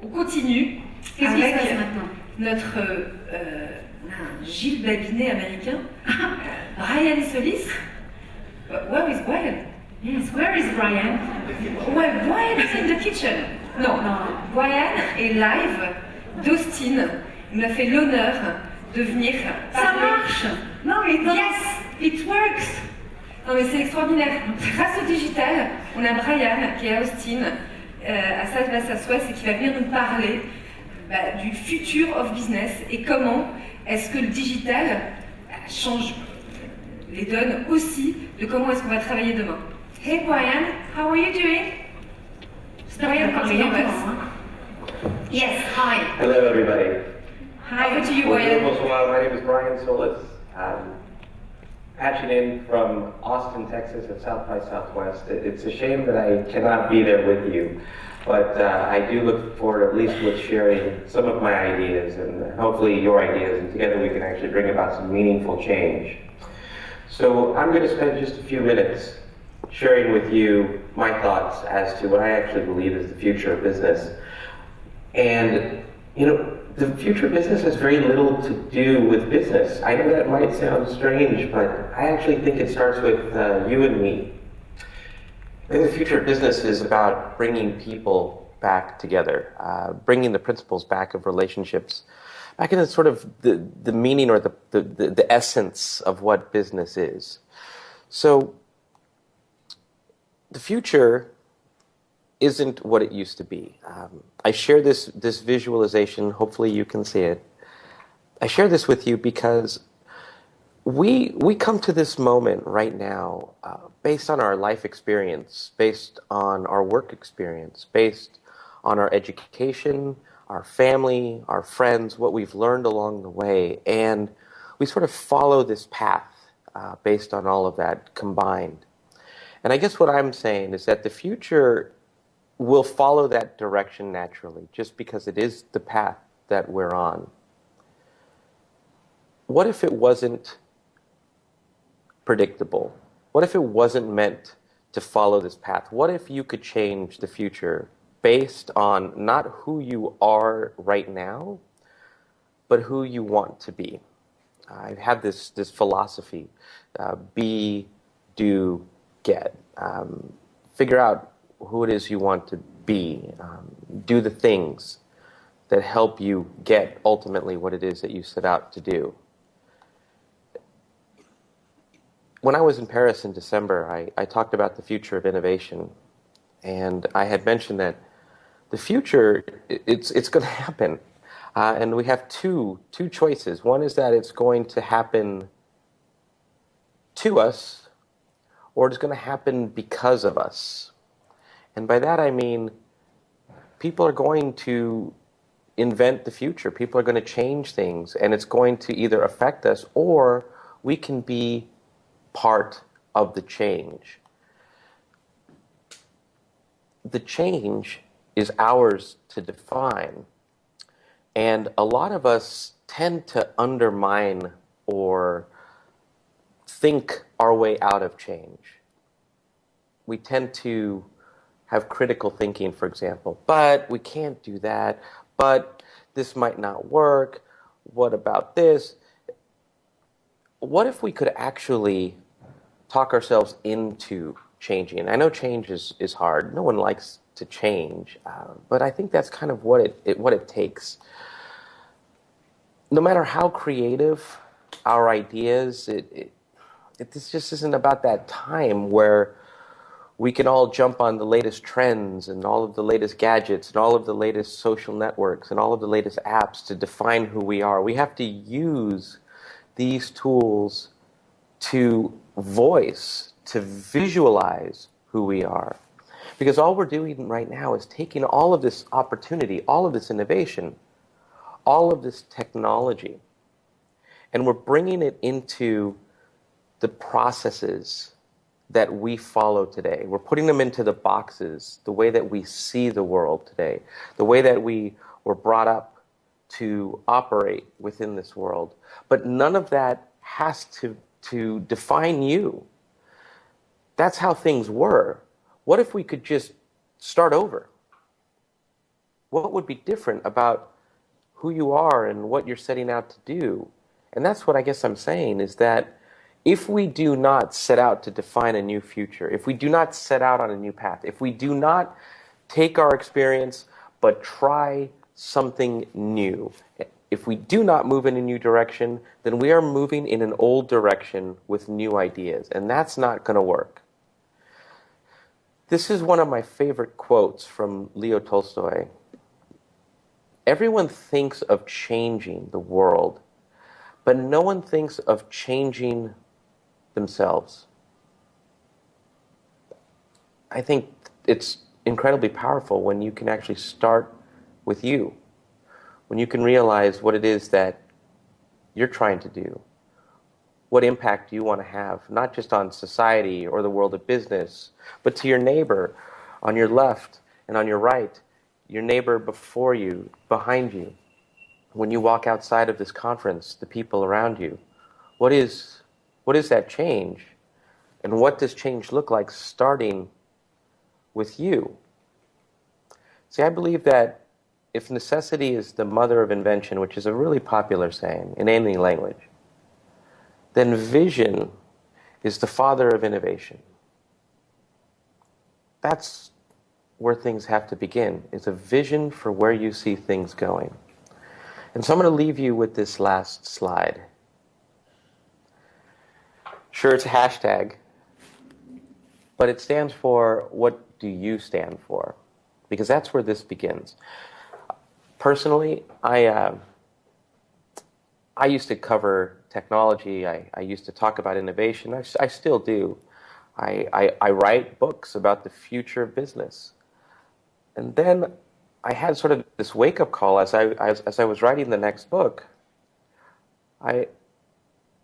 On continue Qu'est-ce qui se avec passe maintenant? notre Gilles Babinet américain, Brian Solis. Where is Brian? Yes, where is Brian? Well, Brian is in the kitchen. Non, Brian est live d'Austin. Il m'a fait l'honneur de venir. Ça marche! Non mais non. Yes, it works! Non mais c'est extraordinaire. Grâce au digital, on a Brian qui est à Austin, à South by Southwest, et qui va venir nous parler du future of business et comment est-ce que le digital change les donnes aussi de comment est-ce qu'on va travailler demain. Hey Brian, how are you doing? Brian, Yes, hi. Hello, everybody. Hi, over to you, Brian. Bonsoir, my name is Brian Solis. Patching in from Austin, Texas at South by Southwest. It's a shame that I cannot be there with you, but I do look forward at least with sharing some of my ideas and hopefully your ideas, and together we can actually bring about some meaningful change. So I'm going to spend just a few minutes sharing with you my thoughts as to what I actually believe is the future of business. And, you know, the future of business has very little to do with business. I know that might sound strange, but I actually think it starts with you and me. I think the future of business is about bringing people back together, bringing the principles back of relationships, back into sort of the meaning or the essence of what business is. So the future isn't what it used to be. I share this visualization, hopefully you can see it. I share this with you because we come to this moment right now based on our life experience, based on our work experience, based on our education, our family, our friends, what we've learned along the way, and we sort of follow this path based on all of that combined. And I guess what I'm saying is that the future will follow that direction naturally, just because it is the path that we're on. What if it wasn't predictable? What if it wasn't meant to follow this path? What if you could change the future based on not who you are right now, but who you want to be? I have this philosophy, be, do, get. Figure out who it is you want to be. Do the things that help you get ultimately what it is that you set out to do. When I was in Paris in December, I talked about the future of innovation. And I had mentioned that the future, it's going to happen. And we have two choices. One is that it's going to happen to us, or it's going to happen because of us. And by that I mean people are going to invent the future. People are going to change things, and it's going to either affect us or we can be part of the change. The change is ours to define, and a lot of us tend to undermine or think our way out of change. We tend to have critical thinking, for example, but we can't do that, but this might not work, what about this? What if we could actually talk ourselves into changing? I know change is hard. No one likes to change, but I think that's kind of what it takes. No matter how creative our ideas, this just isn't about that time where we can all jump on the latest trends and all of the latest gadgets and all of the latest social networks and all of the latest apps to define who we are. We have to use these tools to voice, to visualize who we are. Because all we're doing right now is taking all of this opportunity, all of this innovation, all of this technology, and we're bringing it into the processes that we follow today. We're putting them into the boxes, the way that we see the world today, the way that we were brought up to operate within this world. But none of that has to define you. That's how things were. What if we could just start over? what would be different about who you are and what you're setting out to do? And that's what I guess I'm saying, is that if we do not set out to define a new future, if we do not set out on a new path, if we do not take our experience but try something new, if we do not move in a new direction, then we are moving in an old direction with new ideas, and that's not going to work. This is one of my favorite quotes from Leo Tolstoy. Everyone thinks of changing the world, but no one thinks of changing themselves. I think it's incredibly powerful when you can actually start with you, when you can realize what it is that you're trying to do, what impact you want to have, not just on society or the world of business, but to your neighbor on your left and on your right, your neighbor before you, behind you. When you walk outside of this conference, the people around you, what is that change? And what does change look like starting with you? See, I believe that if necessity is the mother of invention, which is a really popular saying in any language, then vision is the father of innovation. That's where things have to begin, is a vision for where you see things going. And so I'm going to leave you with this last slide. Sure, it's a hashtag, but it stands for, what do you stand for? Because that's where this begins. Personally, I used to cover technology. I used to talk about innovation. I still do. I write books about the future of business. And then I had sort of this wake-up call as I was writing the next book. I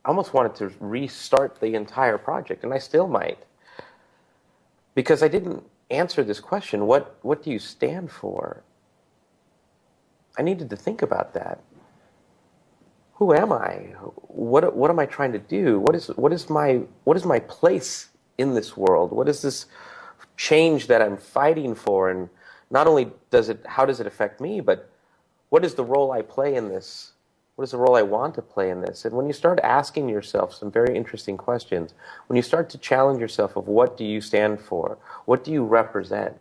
almost wanted to restart the entire project, and I still might. Because I didn't answer this question, what do you stand for? I needed to think about that. Who am I? What am I trying to do? What is my place in this world? What is this change that I'm fighting for? And not only how does it affect me, but what is the role I play in this? What is the role I want to play in this? And when you start asking yourself some very interesting questions, when you start to challenge yourself of what do you stand for, what do you represent,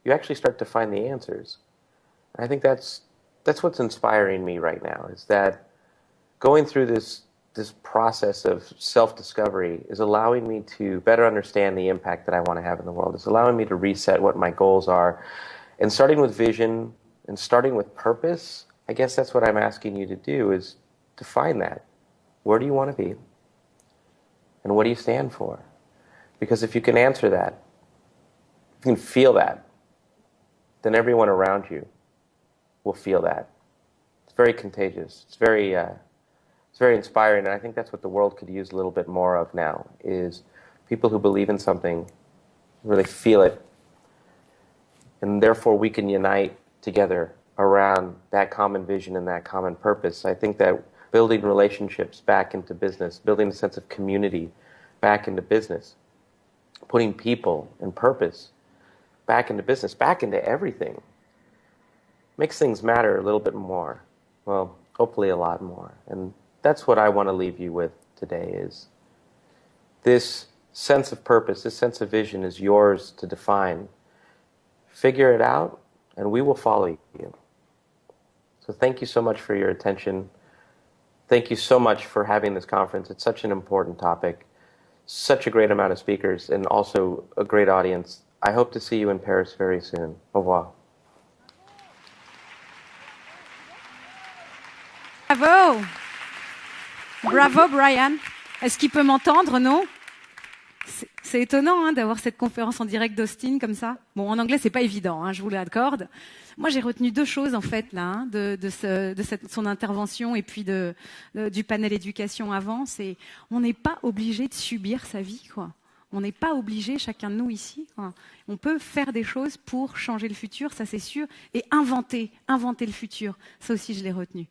you actually start to find the answers. And I think that's what's inspiring me right now, is that going through this process of self-discovery is allowing me to better understand the impact that I want to have in the world. It's allowing me to reset what my goals are. And starting with vision and starting with purpose, I guess that's what I'm asking you to do, is define that. Where do you want to be? And what do you stand for? Because if you can answer that, if you can feel that, then everyone around you will feel that. It's very contagious. It's very inspiring, and I think that's what the world could use a little bit more of now, is people who believe in something, really feel it, and therefore we can unite together around that common vision and that common purpose. I think that building relationships back into business, building a sense of community back into business, putting people and purpose back into business, back into everything, makes things matter a little bit more. Well, hopefully a lot more. And that's what I want to leave you with today, is this sense of purpose, this sense of vision is yours to define. Figure it out, and we will follow you. So thank you so much for your attention. Thank you so much for having this conference. It's such an important topic, such a great amount of speakers, and also a great audience. I hope to see you in Paris very soon. Au revoir. Bravo! Bravo, Brian. Est-ce qu'il peut m'entendre, non? C'est étonnant hein, d'avoir cette conférence en direct d'Austin comme ça. Bon, en anglais, c'est pas évident, hein, je vous l'accorde. Moi, j'ai retenu deux choses en fait là, hein, de son intervention et puis du panel éducation avant. C'est, on n'est pas obligé de subir sa vie, quoi. On n'est pas obligé, chacun de nous ici, quoi. On peut faire des choses pour changer le futur, ça c'est sûr, et inventer le futur. Ça aussi, je l'ai retenu.